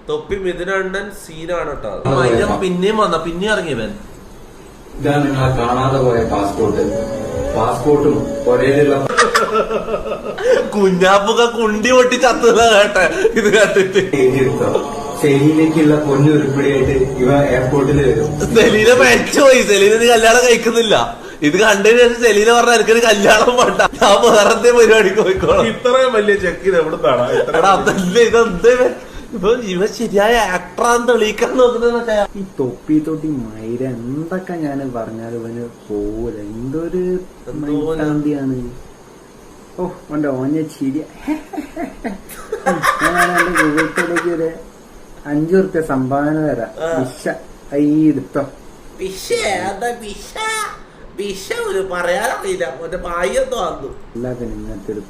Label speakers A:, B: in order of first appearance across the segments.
A: തൊപ്പി മിഥുനണ്ണൻ സീനാണ് കേട്ടോ. പിന്നെയും വന്ന പിന്നെ ഇറങ്ങിയവൻ.
B: ഇതാണ് നിങ്ങളെ കാണാതെ പോയ പാസ്പോർട്ടും ഒരേലുള്ള
A: കുഞ്ഞാപ്പൊക്കെ കുണ്ടി പൊട്ടി ചത്തുക കേട്ടെ ഇത് കണ്ടിട്ട്.
B: സെലീനയ്ക്കുള്ള പൊന്നുരുപ്പിടിയായിട്ട് ഇവ എയർപോർട്ടിൽ വരും.
A: സെലീന മരിച്ചുപോയി. സെലീന കല്യാണം കഴിക്കുന്നില്ല. ഇത് കണ്ടതിന് ശേഷം സെലീന പറഞ്ഞ എനിക്കൊരു കല്യാണം വേണ്ട, ഞാൻ വേറത്തെ പരിപാടിക്ക് പോയിക്കോളാം.
C: ഇത്രയും വലിയ ചെക്ക് ഇത് എവിടുന്നാണ്?
A: അതല്ലേ ഇതെന്ത് ഇപ്പൊ ഇവ ശരിയായ ആക്ടറാന്ന് തെളിയിക്കാൻ നോക്കുന്നതൊക്കെ.
D: ഈ തൊപ്പി തൊട്ടി മൈര എന്തൊക്കെ ഞാൻ പറഞ്ഞാലും ഇവന് പോല എന്തൊരു മൈത്താന്തിയാണ്. ഓ അവന്റെ ഓഞ്ഞ ചിരി. ഞാൻ എന്റെ ഗൂഗിൾ പേയിലേക്ക് ഒരു 5 ഉറുപ്പ്യ സംഭാവന തരാം. വിഷ ഈ എടുത്തോ. എല്ലാത്തിനും ഇങ്ങനത്തെ ഒരു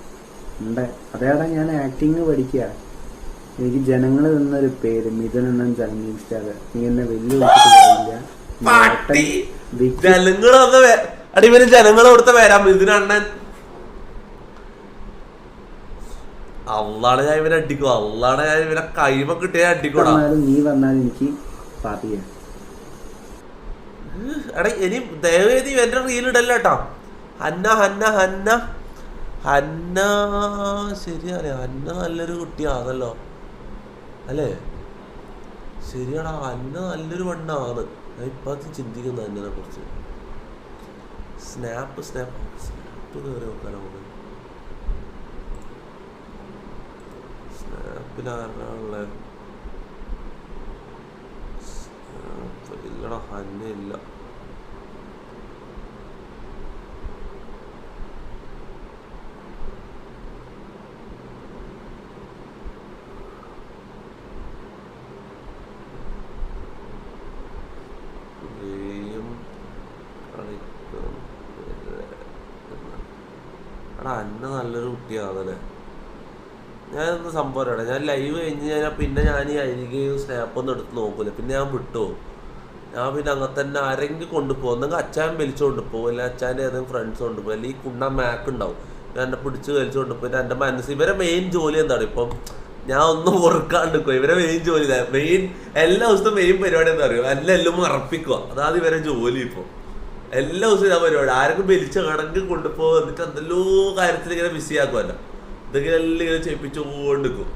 D: ഉണ്ട്. അതേടാ ഞാൻ ആക്ടിങ് പഠിക്കുക. എനിക്ക് ജനങ്ങൾ തന്നൊരു പേര് മിഥുനണ്ണൻ ചലഞ്ചിങ് സ്റ്റാർ. നീ എന്നെ വെല്ലുവിളിച്ചിട്ടില്ല.
A: ജനങ്ങളെ കൊടുത്ത പേരാ മിഥുനണ്ണൻ. അള്ളാണ് ഞാൻ ഇവനെ അടിക്കും. അള്ളാണ് ഞാൻ ഇവനെ കൈമ കിട്ടിയ അടിക്കൂടാ.
D: നീ വന്നാലും എനിക്ക് പറയാ.
A: എടാ ഇനി ദയവേദി എന്റെ റീലിടല്ല കേട്ടോ. ഹന്ന ഹന്ന ഹന്ന ഹന്ന ശരിയാണ്. ഹന്ന നല്ലൊരു കുട്ടിയാണല്ലോ അല്ലേ? ശരിയാടാ, ഹന്ന നല്ലൊരു പെണ്ണാണ്. ഞാൻ ഇപ്പൊ ചിന്തിക്കുന്നു ഹന്നനെ കുറിച്ച്. സ്നാപ്പ് കയറി നോക്കാനോ? സ്നാപ്പിലാരാണുള്ള? ഇല്ലടാ, ഹന്ന ഇല്ല. അന്ന നല്ലൊരു കുട്ടിയാണല്ലേ. ഞാനൊന്ന് സംഭവം ഞാൻ ലൈവ് കഴിഞ്ഞ് കഴിഞ്ഞാൽ പിന്നെ ഞാൻ ഈ അരികെയും സ്നാപ്പൊന്നും എടുത്ത് നോക്കൂല. പിന്നെ ഞാൻ വിട്ടുപോകും. ഞാൻ പിന്നെ അങ്ങനെ തന്നെ ആരെങ്കിലും കൊണ്ടുപോകും. എന്തെങ്കിലും അച്ഛൻ വലിച്ചുകൊണ്ട് പോകും, അല്ലെങ്കിൽ അച്ഛൻ്റെ ഏതെങ്കിലും ഫ്രണ്ട്സ് കൊണ്ടുപോകും, അല്ലെങ്കിൽ കുണ്ണ മാക്ക് ഉണ്ടാവും, ഞാൻ എന്നെ പിടിച്ച് വലിച്ചുകൊണ്ട് പോയിട്ട് എൻ്റെ മനസ്സ്. ഇവരെ മെയിൻ ജോലി എന്താണ്? ഇപ്പം ഞാൻ ഒന്നും ഓർക്കാണ്ടിരിക്കുക. ഇവരെ മെയിൻ ജോലി എല്ലാ ദിവസവും മെയിൻ പരിപാടി എന്താ അറിയുമോ? എല്ലാം മറപ്പിക്കുക. അതാണ് ഇവരെ ജോലി. ഇപ്പോൾ എല്ലാ ദിവസവും ഞാൻ പരിപാടി ആരെങ്കിലും വലിച്ച കണക്ക് കൊണ്ടുപോകും. എന്നിട്ട് എന്തെല്ലോ കാര്യത്തിൽ ഇങ്ങനെ ബിസി ആക്കുമല്ലോ. ഇതൊക്കെ എല്ലാം ഇങ്ങനെ ചെയ്യിപ്പിച്ചുകൊണ്ടിരിക്കും.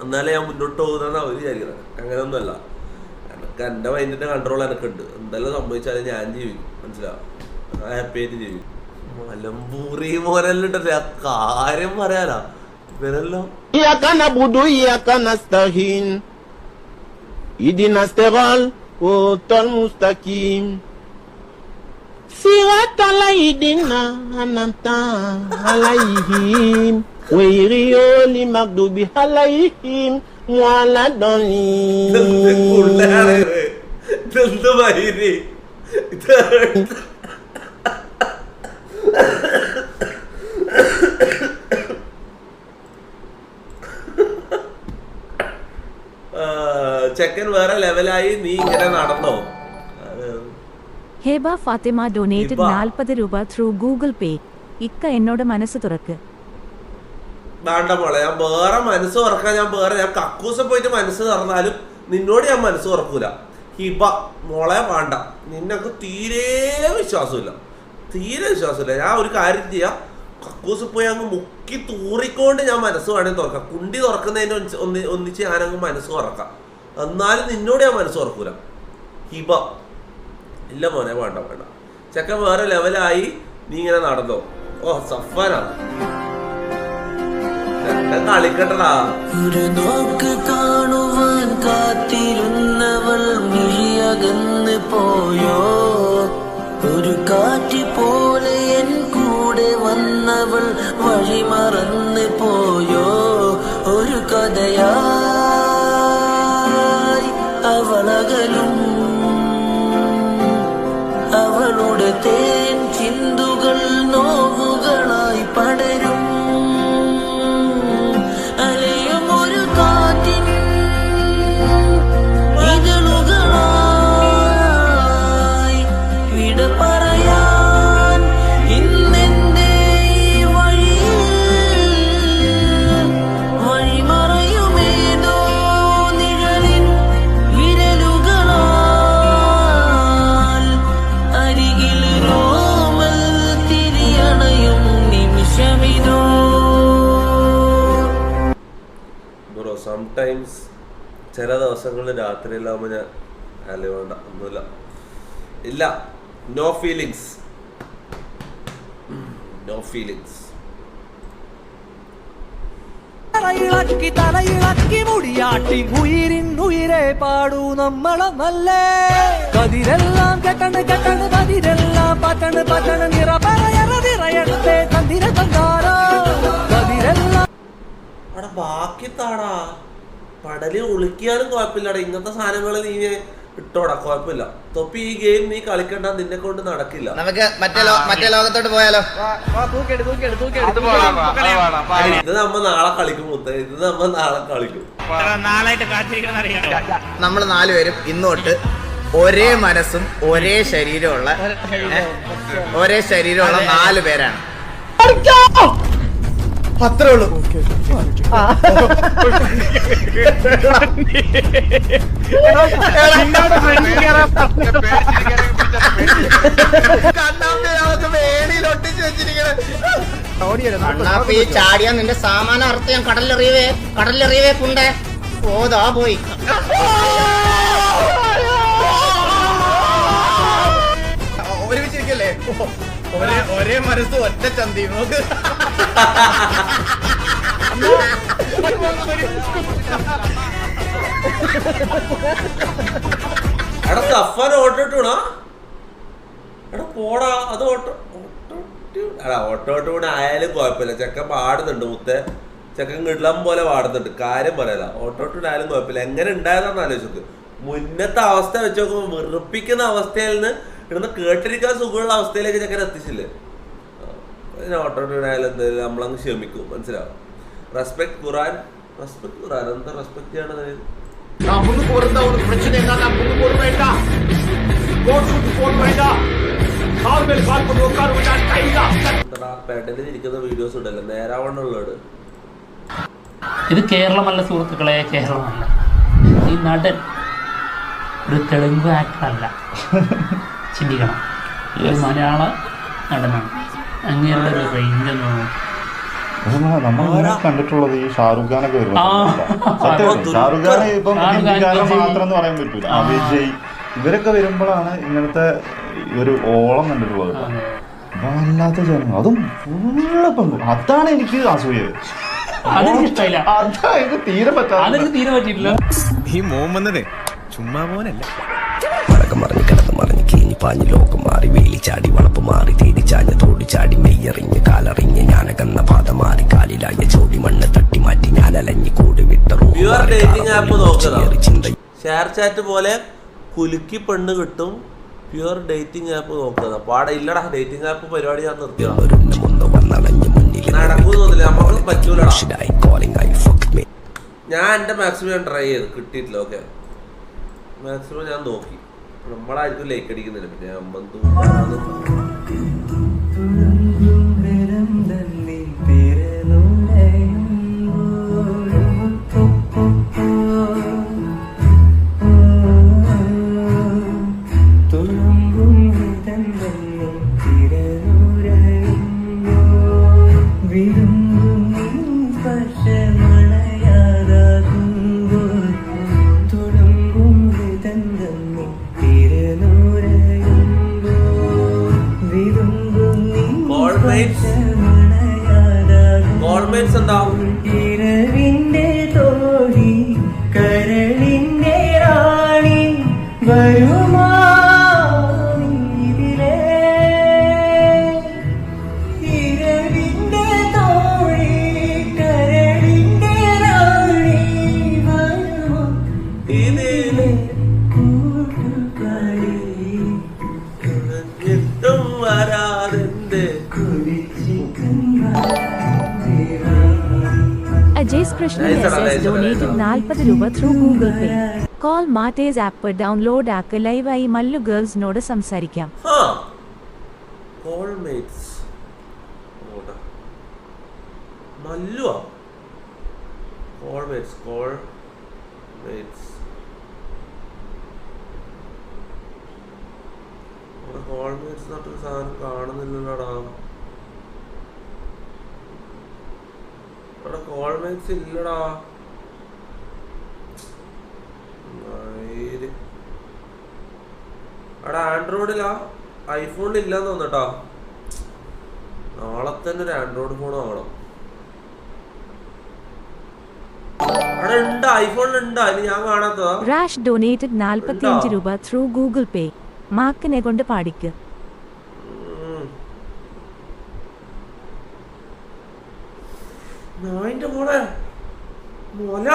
A: എന്നാലേ ഞാൻ മുന്നോട്ട് പോകുന്നതാണ് അവർ വിചാരിക്കുന്നത്. അങ്ങനെയൊന്നുമല്ല. എനിക്ക് എൻ്റെ മൈൻഡിന്റെ കൺട്രോൾ എനിക്കുണ്ട്. എന്തെല്ലാം സംഭവിച്ചാലും ഞാൻ ജീവിക്കും. മനസ്സിലാവും. ഹാപ്പി ആയിട്ട് ജീവിക്കും. മലമ്പൂറി മോനല്ലുണ്ടല്ലേ ആ കാര്യം പറയാനാ ഇവരെല്ലാം.
E: صراط الذين أنعمت عليهم غير المغضوب عليهم ولا الضالين.
A: ചെക്കൻ വേറെ ലെവലായി. നീ ഇങ്ങനെ നടന്നോ?
F: ഹേബ ഫാത്തിമ ഡൊനേറ്റഡ് 40 രൂപ ത്രൂ ഗൂഗിൾ പേ. ഇക്ക എന്നോട് മനസ്സ് തുറക്ക്.
A: വേണ്ട മോളെ, ഞാൻ വേറെ മനസ്സ് തുറക്കാൻ ഞാൻ കക്കൂസ പോയിട്ട് മനസ്സ് തുറന്നാലും നിന്നോട് ഞാൻ മനസ്സ് തുറക്കൂല. ഹിബ മോളെ വേണ്ട, നിനക്ക് തീരെ വിശ്വാസമില്ല. ഞാൻ ഒരു കാര്യം ചെയ്യാം, കക്കൂസ് പോയി അങ്ങ് മുക്കി തൂറിക്കൊണ്ട് ഞാൻ മനസ്സ് വേണമെങ്കിൽ തുറക്കാം. കുണ്ടി തുറക്കുന്നതിന് ഒന്നിച്ച് ഞാനങ്ങ് മനസ്സ് തുറക്കാം. എന്നാലും നിന്നോട് ഞാൻ മനസ്സ് തുറക്കൂല. ഹിബ ഇല്ല മോനെ, വേണ്ട. ചെക്കൻ വേറെ ലെവലായി. നീ ഇങ്ങനെ നടന്നോ? ഓ സഫാനാ കളിക്കട്ടടാ.
G: ഒരു നോക്ക് കാണുവാൻ കാത്തിരുന്നവൾ മിഴിയകന്ന് പോയോ? ഒരു കാറ്റ് പോലെ എൻ കൂടെ വന്നവൾ വഴി മറന്ന് പോയോ? ഒരു കഥയായി അവളകലും അവളുടെ തേൻ ചിന്തുകൾ നോവുകളായി പടരും. അലയും ഒരു കാറ്റിൻ ഇതളുകളായി വിട പറയാൻ ഇന്നെന്റെ വഴി മറയുമേതോ
A: സംടൈംസ് ചില ദിവസങ്ങളിൽ രാത്രിയിലാകുമ്പോൾ ഞാൻ അല്ല വേണ്ട ഒന്നുമില്ല, ഇല്ല, no feelings, no feelings.
H: തലയിളക്കി തലയിളക്കി മുടിയാട്ടി ഉയിരിൻ Uyire പാടൂ നമ്മളെ നല്ലേ. കതിരെല്ലാം കെട്ടണ് കെട്ടണ് കതിരെല്ലാം പറ്റണ് പറ്റണ് നിറ പറയറതിറയട്ടെ തന്തിര തന്താരോ കതിരെല്ലാം.
A: അവിടെ ബാക്കി താടാ പടല് ഒളിക്കാനും കുഴപ്പമില്ലടാ. ഇങ്ങനത്തെ സാധനങ്ങൾ നീ ഇട്ടോടാ, കുഴപ്പമില്ല. തൊപ്പി ഈ ഗെയിം നീ കളിക്കണ്ട, നിന്നെ കൊണ്ട് നടക്കില്ല.
I: നമുക്ക് മറ്റേ ലോകത്തോട്ട് പോയാലോ?
A: ഇത് നമ്മ നാളെ കളിക്കും മുത്ത, ഇത് നമ്മ നാളെ കളിക്കും.
I: നമ്മൾ 4 പേരും ഇന്നോട്ട് ഒരേ മനസ്സും ഒരേ ശരീരമുള്ള 4 പേരാണ്. അത്രേ ഉള്ളൂ. വേണിയിലൊട്ടിച്ച് വെച്ചിരിക്കണേ. ചാടിയാ നിന്റെ സാമാനം അർത്ഥം ഞാൻ കടലിലെറിയവേ കുണ്ടേ. ഓതാ പോയി. ഒരുമിച്ചിരിക്കല്ലേ? ഒരേ മനസ്സ് ഒറ്റ ചന്തി. നോക്ക്.
A: എടാ സഫാൻ ഓട്ടോട്ടൂണാ? എടാ പോടാ, അത് ഓട്ടോ കൂടെ ആയാലും കുഴപ്പമില്ല. ചെക്കൻ പാടുന്നുണ്ട് മുത്തേ, ചെക്കൻ കിടലം പോലെ പാടുന്നുണ്ട്, കാര്യം പറയല. ഓട്ടോട്ടൂടെ ആയാലും കുഴപ്പമില്ല. എങ്ങനെ ഉണ്ടായതാന്ന് ആലോചിച്ചു. മുന്നത്തെ അവസ്ഥ വെച്ച് നോക്കുമ്പോൾ വെറുപ്പിക്കുന്ന അവസ്ഥയിൽ നിന്ന് ഇവിടുന്ന് കേട്ടിരിക്കാൻ സുഖമുള്ള അവസ്ഥയിലേക്ക് ചെക്കൻ എത്തിച്ചില്ലേ. ഓട്ടോട്ടൂടെ ആയാലും എന്തായാലും നമ്മളങ്ങ് ക്ഷമിക്കും, മനസ്സിലാവും. റെസ്പെക്ട് ഖുറാൻ എന്താ റെസ്പെക്ട് ചെയ്യണത്? പെടലിൽ ഇരിക്കുന്ന വീഡിയോസ് ഉണ്ടല്ലോ, നേരാവണ്ണുള്ളത്.
J: ഇത് കേരളമല്ല സുഹൃത്തുക്കളെ, കേരളമല്ല. ഈ നടൻ ഒരു തെലുങ്ക് ആക്ടറല്ല, ചിന്തിക്കണം. ഒരു മലയാള നടനാണ്. അങ്ങനെയുള്ള ഒരു റേഞ്ച്
C: നമ്മൾ കണ്ടിട്ടുള്ളത് ഈ ഷാറുഖ് ഖാനൊക്കെ വരുമ്പോൾ ഷാറുഖ് ഖാൻ ഇപ്പം ഹിന്ദിക്കാരൻ മാത്രം എന്ന് പറയാൻ പറ്റൂല. വിജയ് ഇവരൊക്കെ വരുമ്പോഴാണ് ഇങ്ങനത്തെ ഒരു ഓളം കണ്ടിട്ടുള്ളത്. വല്ലാത്ത ജനം, അതും ഫുള്ളിപ്പം. അതാണ് എനിക്ക് അസൂയ.
J: അതെനിക്കിഷ്ടമില്ല.
C: അതായത് തീരെ
J: പറ്റിയിട്ടില്ല.
C: ഈ മോൻ വന്നതേ ചുമ്മാ മോനല്ല.
K: മറഞ്ഞ് കിടന്ന് മറിഞ്ഞ് കീഞ്ഞ് പാഞ്ഞ് ലോകം മാറി വേലി ചാടി വളപ്പ് മാറി തേടി ചാഞ്ഞ തോടി ചാടി മെയ്യറിഞ്ഞ് കാലറിഞ്ഞ് ഞാനകന്ന പാത മാറി കാലിലായ ചോടി മണ്ണ് തട്ടി മാറ്റി ഞാൻ അലഞ്ഞ് കൂടി വിട്ട ചിന്ത.
A: ഷെയർ ചാറ്റ് പോലെ കുലുക്കി പെണ്ണ് കിട്ടും. പ്യുവർ ഡേറ്റിംഗ് ആപ്പ് നോക്കുക. പാടെ ഇല്ലടാ, ഡേറ്റിംഗ് ആപ്പ് പരിപാടി ഞാൻ നിർത്തിയാണ്. നടക്കൂന്നില്ല, നമുക്ക് പറ്റൂലടാ. ഞാൻ എന്റെ മാക്സിമം ട്രൈ ചെയ്ത് കിട്ടിയിട്ടില്ല. ഓക്കെ, മാക്സിമം ഞാൻ നോക്കി. നമ്മളായിരിക്കും ലൈക്ക് അടിക്കുന്നില്ല. പിന്നെ ഗോൾമേറ്റ്സ് എന്താവും?
H: ഇരവിന്റെ തോഴി കരളിന്റെ റാണി വരുമാ ഇതിലേ. ഇരവിന്റെ തോഴി കരളിന്റെ റാണി വരുമാ ഇതിലേ കൂട്ടുകാരി
A: കിട്ടും വരാതെന്റെ
F: Ajay's Krishnan SS donated 40 രൂപ through Google Pay. Call Mate's app download ആക്ക് ലൈവായി മല്ലു ഗേൾസിനോട് സംസാരിക്കാം.
A: കോൾമേറ്റ്സ് മല്ലുവാ? കോൾമേറ്റ്സ് കോൾമേറ്റ്സ് എന്നൊരു സാധനം കാണുന്നില്ലല്ലോടാ. ഇവിടെ കോൾമേറ്റ്സ് ഇല്ലടാ. അവിടെ ആൻഡ്രോയിഡിലാ ഐഫോണിൽ ഇല്ലാന്ന് തോന്നട്ടോ. നാളെ തന്നെ ഒരു ആൻഡ്രോയിഡ് ഫോൺ വാങ്ങണം. അവിടെ ഉണ്ട്, ഐഫോണിൽ ഉണ്ടാ, ഇനി ഞാൻ കാണാത്തതാ.
F: റാഷ് ഡൊനേറ്റഡ് 45 രൂപ ത്രൂ ഗൂഗിൾ പേ. മാക്കിനെ കൊണ്ട് പാടിക്ക്.
A: നായിന്റെ മോളെ മോല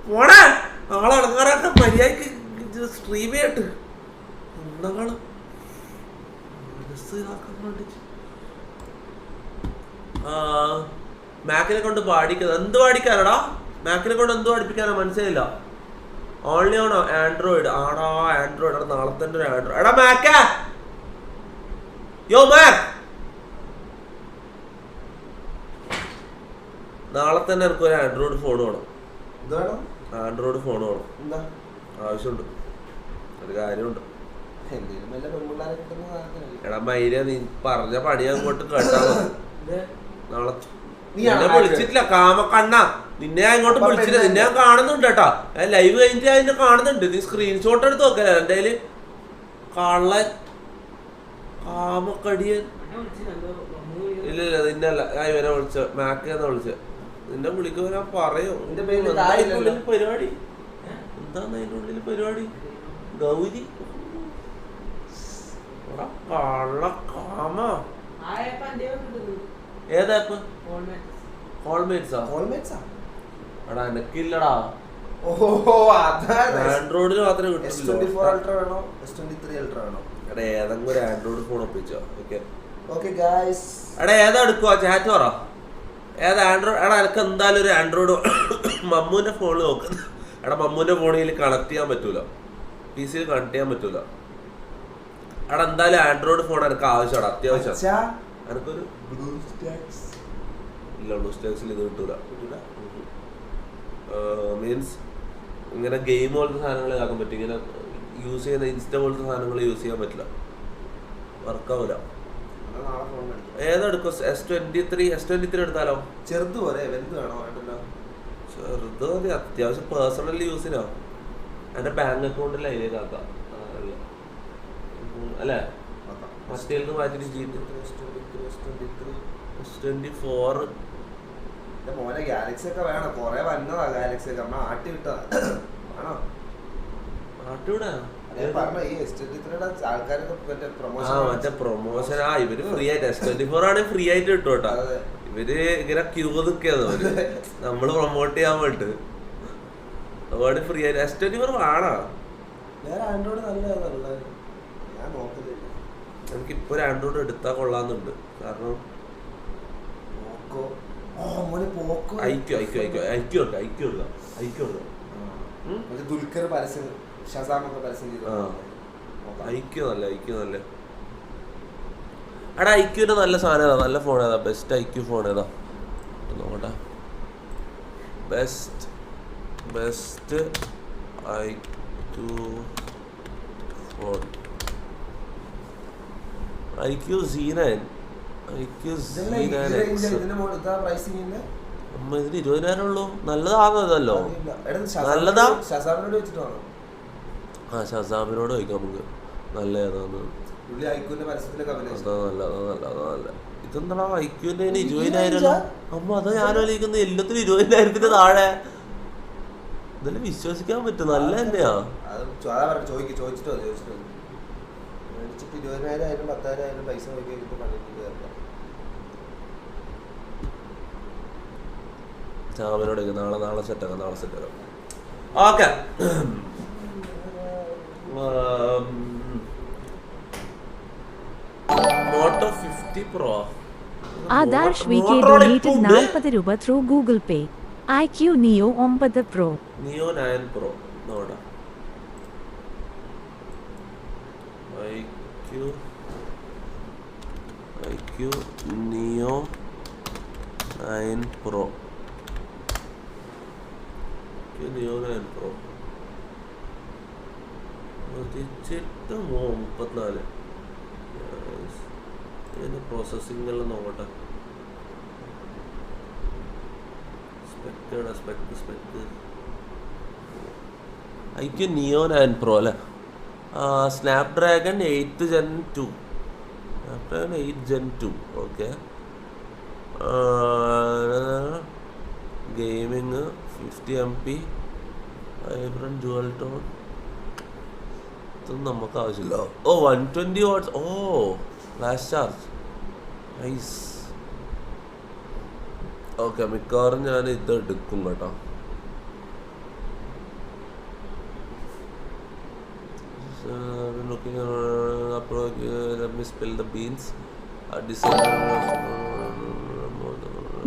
A: മോളെ നാളെ ആൾക്കാരൊക്കെ മര്യാദക്ക് സ്ട്രീം ചെയ്യട്ട്. ഒന്നങ്ങള് മനസ്സിലാക്കാൻ വേണ്ടിട്ട് മാക്കിനെ കൊണ്ട് പാടിക്കുന്നത്. എന്ത് പാടിക്കാനടാ? മാക്കിനെ കൊണ്ട് എന്ത് പഠിപ്പിക്കാനാ? മനസ്സിലായില്ല. ഓൺലി ആണോ ആൻഡ്രോയിഡ്? ആടാ ആൻഡ്രോയിഡ്. അവിടെ നാളെ തന്നെ ഒരു ആൻഡ്രോയിഡ്. എടാ മാക്ക, യോ മാക്, നാളെ തന്നെ എനിക്ക് ഒരു ആൻഡ്രോയിഡ് ഫോൺ വേണം. ആൻഡ്രോയിഡ് ഫോൺ വേണം. എന്താ ആവശ്യമുണ്ട്? ഒരു കാര്യമുണ്ട്. എടാ മൈര, നീ പറഞ്ഞ പണി അങ്ങോട്ട് കേട്ടാ മതി. നാളെ നിന്നെ വിളിച്ചിട്ടില്ല കാമക്കണ്ണ, നിന്നെ ഞാൻ ഇങ്ങോട്ട് വിളിച്ചില്ല. നിന്നെ ഞാൻ കാണുന്നുണ്ട് കേട്ടാ. ഞാൻ ലൈവ് കഴിഞ്ഞിട്ട് ഞാൻ നിന്നെ കാണുന്നുണ്ട്. നീ സ്ക്രീൻഷോട്ട് എടുത്ത് നോക്കല. എൻ്റെ കയ്യില് കള്ളൻ കാമക്കടിയൻ. ഇല്ല നിന്നല്ല, ഞാൻ ഇവനെ വിളിച്ച മാക്കെന്നാ വിളിച്ച. നിന്നെ വിളിക്കുമ്പോ ഞാൻ പറയും പരിപാടി എന്താന്ന് അതിന്റെ ഉള്ളിൽ പരിപാടി. ഗൗരി കള്ള കാമ. ഏതാപ്പ്? ഹോൾമേറ്റ്സാ? എടാ എനക്കില്ലടാ. ആൻഡ്രോയിഡിന് മാത്രമേ കിട്ടുള്ളൂ. എടാ ഏതെങ്കിലും ഒരു ആൻഡ്രോയിഡ് ഫോൺ ഒപ്പിച്ചോ. എടാ ഏതാ എടുക്കുവാ? ചാറ്റ് പറ. ഏതാ ആൻഡ്രോയിഡ്? എടാ എനിക്ക് എന്തായാലും ഒരു ആൻഡ്രോയിഡ് മമ്മൂന്റെ ഫോണിൽ നോക്കുന്നത്. എടാ മമ്മൂന്റെ ഫോണിൽ കണക്ട് ചെയ്യാൻ പറ്റൂല, പി സിയിൽ കണക്ട് ചെയ്യാൻ പറ്റൂല. എടാ എന്തായാലും ആൻഡ്രോയിഡ് ഫോൺ എനിക്ക് ആവശ്യമാണ്, അത്യാവശ്യം. എനിക്കൊരു ഇല്ല, ബ്ലൂസ്റ്റാക്സിൽ ഇത് കിട്ടൂല. മീൻസ് ഇങ്ങനെ ഗെയിം പോലത്തെ സാധനങ്ങൾ ഇതാക്കാൻ പറ്റും. ഇങ്ങനെ യൂസ് ചെയ്യുന്ന ഇൻസ്റ്റ പോലത്തെ സാധനങ്ങൾ യൂസ് ചെയ്യാൻ പറ്റില്ല, വർക്കാവൂല. ഏതെടുക്കും? S23 എടുത്താലോ? ചെറുത് പോലെ വലുത് വേണോ? ചെറുത് മതി, അത്യാവശ്യം പേഴ്സണൽ യൂസിനോ. എൻ്റെ ബാങ്ക് അക്കൗണ്ടിൽ അതിലേക്ക് ആക്കാം അല്ലേ? മറ്റേ മാറ്റിട്ട് S24
L: മോനെ ഗാലക്സി ഒക്കെ വേണം. കൊറേ വന്നതാ ഗാലക്സി ഒക്കെ. നമ്മ ആട്ടി വിട്ടാ ആണോ?
A: ആട്ടിവിടാ
L: മറ്റേ
A: പ്രൊമോഷൻ. ഇവര് ഫ്രീ ആയിട്ട് S24 ആണ് ഫ്രീ ആയിട്ട് കിട്ടും കേട്ടോ. ഇവര് ഇങ്ങനെ ക്യൂ നിൽക്കാന്ന് അവര് നമ്മള് പ്രൊമോട്ട് ചെയ്യാൻ വേണ്ടിട്ട്. അതുകൊണ്ട് ഫ്രീ ആയിട്ട് S24 വേണോ? എനിക്കിപ്പോ ഒരു ആൻഡ്രോയിഡ് എടുത്താൽ കൊള്ളാന്നുണ്ട്. കാരണം
L: ദുൽഖർ പരസ്യം, ഷസാമൊക്കെ പരസ്യം ചെയ്തു.
A: ഐക്യു നല്ല എടാ ഐക്യുവിന്റെ നല്ല സാധനം ഏതാ? നല്ല ഫോൺ ഏതാ? ബെസ്റ്റ് ഐക്യു ഫോൺ ഏതാ നോക്കട്ടെ. Best iQOO phone iQOO Z9. IQOO Z9X. ഇതിന് 20,000 ഉള്ളൂ. നല്ലതാണോ ഇതല്ലോ? നല്ലതാ. ഷസാമിനോട് ചോദിക്കാം നമുക്ക് നല്ല ഏതാന്ന്. ഇതെന്താ ഐക്യുവിന്റെ 20,000? അമ്മ അതാ ഞാൻ ആലോചിക്കുന്നത്. എല്ലാത്തിനും 20,000 താഴെ. ഇതെല്ലാം വിശ്വസിക്കാൻ പറ്റും. നല്ല തന്നെയാ.
L: 20,000 10,000 പൈസ
A: ചാമനോട് നാളെ സെറ്റാക്കാം. Okay. Moto 50 Pro.
F: Adarsh VK donated 40 രൂപ through Google Pay. IQ Neo 9 Pro.
A: Neo 9 Pro നോടാ. IQ Neo 9 Pro. Neo 9 Pro 34. ഇതിന്റെ പ്രോസസ്സിംഗ് എല്ലാം നോക്കട്ടെ. സ്പെക്ക് IQ Neo 9 Pro അല്ലേ? Snapdragon 8 Gen 2. Snapdragon 8 Gen 2. Okay. Gaming 50 MP, vibrant dual tone. ഇതൊന്നും നമുക്ക് ആവശ്യമില്ല. 120 watts. Flash charge. Nice. Okay, മിക്കവാറും ഞാൻ ഇത് എടുക്കും കേട്ടോ. Looking let me spill the beans.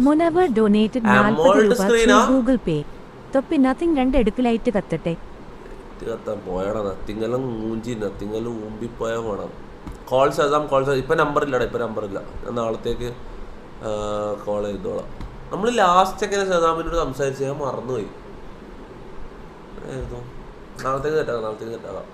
F: Munawar donated 40 രൂപ through Google Pay. തൊപ്പി നത്തിങ് 2 എടുക്കലായിട്ട് കത്തട്ടെ.
A: കത്താൻ പോയടാ. നത്തിങ്ങെല്ലാം മൂഞ്ചി, നത്തിങ്ങെല്ലാം ഊമ്പിപ്പോയാൽ വേണം. കോൾ ചെയ്താം. ഇപ്പം നമ്പറില്ലടാ, ഇപ്പം നമ്പറില്ല. ഞാൻ നാളത്തേക്ക് കോൾ ചെയ്തോളാം. നമ്മൾ ലാസ്റ്റ് എങ്ങനെ സദാമിനോട് സംസാരിച്ച് ഞാൻ മറന്നുപോയി. നാളത്തേക്ക് കേട്ടാകാം.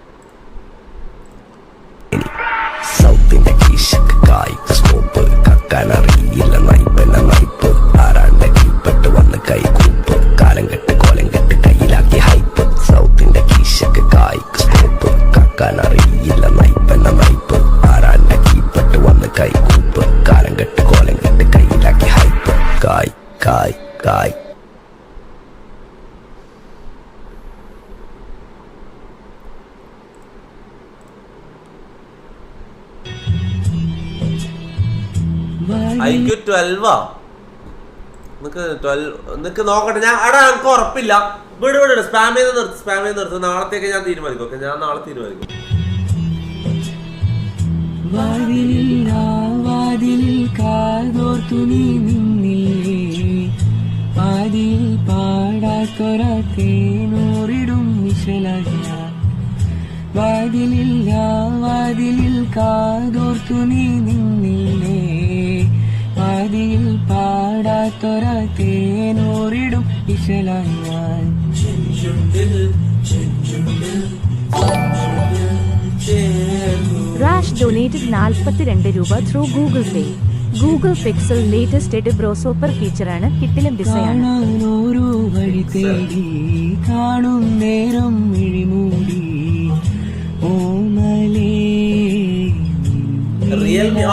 K: സൗത്തിന്റെ കീശക്ക് കായ്ക്ക് സ്കോപ്പ് കക്കാനറിയില്ല നൈപ്പന നൈപ്പ് ആരാണ്ട് കീപ്പെട്ട് വന്ന് കൈകൂപ്പ് കാലം കെട്ട് കോലം കെട്ട് കയ്യിലാക്കി ഹൈപ്പ് സൗത്തിന്റെ കീശക്ക് കായ്ക്ക് സ്കോപ്പ് കക്കാനറിയില്ല നൈപ്പന നൈപ്പ് ആരാണ്ട് കീപ്പെട്ട് വന്ന് കൈകൂപ്പ് കാലം കെട്ട് കോലം കെട്ട് കയ്യിലാക്കി ഹൈപ്പ് കായ് കായ് കായ്.
A: IQ 12 നിനക്ക് നോക്കട്ടെ. ഞാൻ എനിക്ക് ഉറപ്പില്ല. വിട് സ്പാം ചെയ്ത് നിർത്ത്. നാളത്തേക്ക് ഞാൻ തീരുമാനിക്കും. ഓക്കെ, ഞാൻ നാളെ തീരുമാനിക്കും.
H: വാതിലിൽ കാതോർത്തു നീ നിന്നില്ലേ വാതിയിൽ പാടാത്തൊര തേനോറിടും ഇശലായി ഞാൻ.
F: റാഷ് donated 42 രൂപ through Google Pay. Google Pixel latest bro super ഫീച്ചറാണ്. കിട്ടിലും ഡിസൈൻ.
H: ഓരോ വഴി തേടി കാണും നേരം മിഴിമൂടി
A: റിയൽമി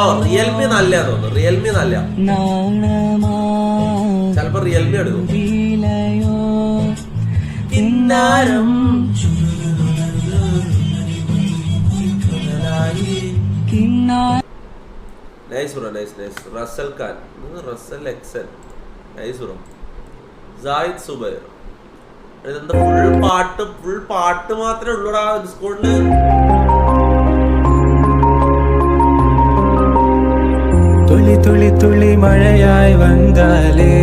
A: നല്ല തോന്നുന്നു. റിയൽമി നല്ല. ചിലപ്പോ റിയൽമി എടുക്കും. Nice bro, nice. Russell Khan, Russell Excel, nice bro. Sayid Zubair, ഇതെന്താ ഫുൾ പാട്ട് മാത്രമേ ഉള്ളൂടാ ഡിസ്കോഡില്.
H: തുള്ളി തുള്ളി തുള്ളി മഴയായി വന്നാലേ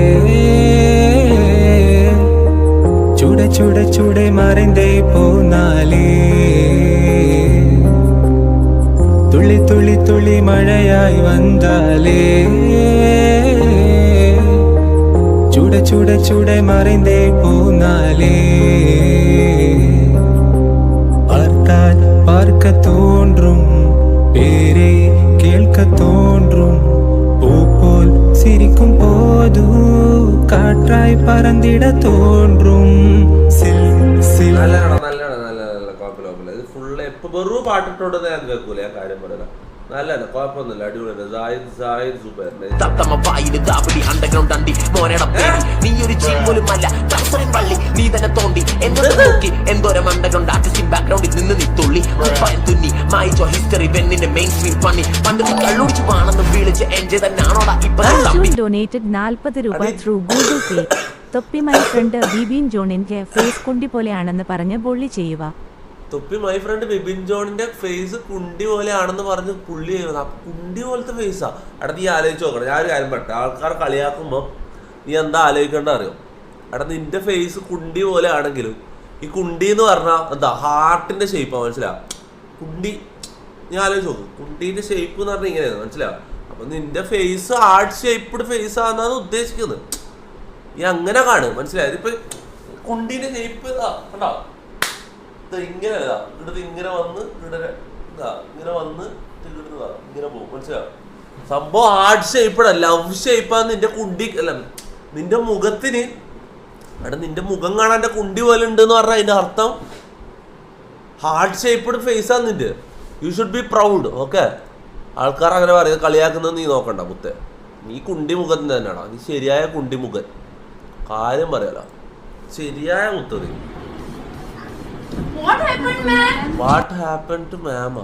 H: ചൂട ചൂട ചൂട മറിന്തേ പോന്നാലേ തുള്ളി തുള്ളി തുള്ളി മഴയായി വന്നാലേ ചൂട ചൂട ചൂട മറിന്തേ പോന്നാലേ பார்த்தால் பார்க்க தோன்றும் பேரே கேட்க தோன்றும் பூ போல் சிரிக்கும் போது காற்றாய் பறந்திட தோன்றும்
A: നല്ല കുഴപ്പമില്ല. ഇത് ഫുള്ള് എപ്പോ വെറും പാട്ടിട്ടോണ്ട് ഞാൻ കേൾക്കൂല. ഞാൻ കാര്യം പറയാം. നല്ലതാണ്, കുഴപ്പമൊന്നുമില്ല, അടിപൊളിയാണ്. സായിദ് സുബൈർ
K: നീ ഒരു ചീൻ പോലും അല്ല പള്ളി നീ തന്നെ തോണ്ടി നോക്കി എന്തോരം അണ്ടഗ്രൗണ്ട് ആർട്ടിസ്റ്റിക് ബാക്ക്ഗ്രൗണ്ടിൽ നിന്ന് നീ തുള്ളി തുന്നി മായിച്ചോ ഹിസ്റ്ററി വെന്നിന്റെ മെയിൻ സ്ട്രീം പണി പണ്ട് നീ കള്ളുടിച്ച് പാണെന്ന് വിളിച്ച് എൻജോയ് തന്നെയാണോടാ ഇപ്പൊ.
F: donated 40 രൂപ through Google Pay. തൊപ്പി മൈ ഫ്രണ്ട് ബിബിൻ ജോണിന്റെ ഫേസ് കുണ്ടി പോലെയാണെന്ന് പറഞ്ഞ് ബുള്ളി ചെയ്യുക.
A: തൊപ്പി മൈ ഫ്രണ്ട് ബിബിൻ ജോണിന്റെ ഫേസ് കുണ്ടി പോലെയാണെന്ന് പറഞ്ഞ് പുള്ളി ചെയ്യുന്നത്. അപ്പൊ കുണ്ടി പോലത്തെ ഫേസാ. എടാ നീ ആലോചിച്ച് നോക്കണം. ഞാൻ ഒരു കാര്യം പറട്ടെ, ആൾക്കാർ കളിയാക്കുമ്പോൾ നീ എന്താ ആലോചിക്കേണ്ട അറിയോ? എടാ നിന്റെ ഫേസ് കുണ്ടി പോലെ ആണെങ്കിലും ഈ കുണ്ടി എന്ന് പറഞ്ഞാൽ എന്താ ഹാർട്ടിന്റെ ഷേപ്പാ, മനസ്സിലാവും? കുണ്ടി നീ ആലോചിച്ച് നോക്കും. കുണ്ടീന്റെ ഷേപ്പ് എന്ന് പറഞ്ഞാൽ ഇങ്ങനെയാണ്, മനസ്സിലാവും? അപ്പൊ നിന്റെ ഫേസ് ഹാർട്ട് ഷേപ്പ്ഡ് ഫേസ് ആണെന്നാണ് ഉദ്ദേശിക്കുന്നത്. നീ അങ്ങനെ കാണും, മനസ്സിലായത്? ഇപ്പൊ കുണ്ടീന്റെ ഷേപ്പ് കണ്ടോ, ഇങ്ങനെ ഇവിടുത്തെ ഇങ്ങനെ വന്ന് ഇങ്ങനെ വന്ന് ഇങ്ങനെ പോകും, മനസ്സിലാവും? സംഭവം ഹാർട്ട് ഷേപ്പ്ഡ് അല്ല, ലവ് ഷേപ്പാന്ന്. നിന്റെ കുണ്ടി അല്ല, നിന്റെ മുഖത്തിന് എടാ നിന്റെ മുഖം കാണാൻ കുണ്ടി പോലെ ഉണ്ട് എന്ന് പറഞ്ഞാൽ അതിന്റെ അർത്ഥം ഹാർട്ട് ഷേപ്പ്ഡ് ഫേസ് ആണ് നിന്റെ. You should be proud. Okay, ആൾക്കാർ അങ്ങനെ പറയുന്നത് കളിയാക്കുന്നത് നീ നോക്കണ്ട മുത്തേ. നീ കുണ്ടിമുഖൻ തന്നെയാണോ? നീ ശരിയായ കുണ്ടിമുഖൻ. കാര്യം പറയാലോ, ശരിയായ മുത്ത നീ.
M: What happened, ma'am?
A: What happened to ma'am?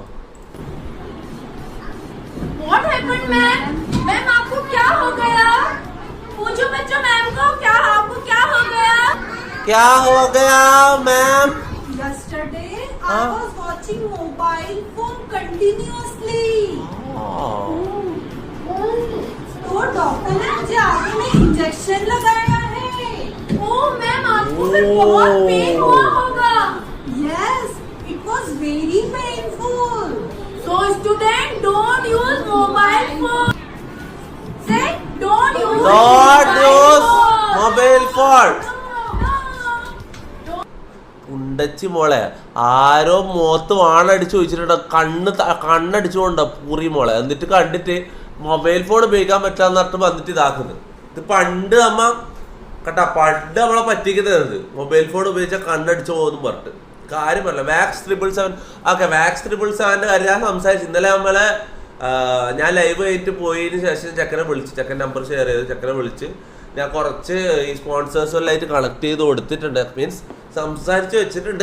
M: What happened, ma'am? Ma'am आपको क्या हो गया? पूछो बच्चों मैम को क्या आपको क्या हो गया?
A: क्या हो गया ma'am?
M: Yesterday I was watching mobile phone continuously. तो डॉक्टर ने मुझे आगे में इंजेक्शन लगाया है. ओह मैम आपको फिर बहुत पेन हुआ होगा. Yes, it was very painful. So student, don't use mobile phone. Say, don't use
A: mobile phone. ഉണ്ടച്ചി മോളെ, ആരോ മുഖത്ത് വാണടിച്ച് ചോദിച്ചിട്ടുണ്ടോ? കണ്ണടിച്ചുകൊണ്ടോ പൂറി മോളെ. എന്നിട്ട് കണ്ടിട്ട് മൊബൈൽ ഫോൺ ഉപയോഗിക്കാൻ പറ്റാന്ന് പറഞ്ഞിട്ട് വന്നിട്ട് ഇതാക്കുന്നത്. ഇത് പണ്ട് അമ്മ കേട്ടാ, പണ്ട് നമ്മളെ പറ്റിക്കുന്നത് മൊബൈൽ ഫോൺ ഉപയോഗിച്ചാൽ കണ്ണടിച്ചു പോകുന്നു പറഞ്ഞിട്ട്. കാര്യമല്ല. വാക്സ് 777. ഓക്കെ, വാക്സ് 777 കാര്യം ഞാൻ സംസാരിച്ചു. ഇന്നലെ നമ്മളെ ഞാൻ ലൈവ് ആയിട്ട് പോയതിന് ശേഷം ചെക്കനെ വിളിച്ച്, ചെക്കൻ നമ്പർ ഷെയർ ചെയ്ത് ചെക്കനെ വിളിച്ച് ഞാൻ കുറച്ച് ഈ സ്പോൺസേഴ്സുകളായിട്ട് കളക്ട് ചെയ്ത് കൊടുത്തിട്ടുണ്ട്. മീൻസ് സംസാരിച്ച് വെച്ചിട്ടുണ്ട്.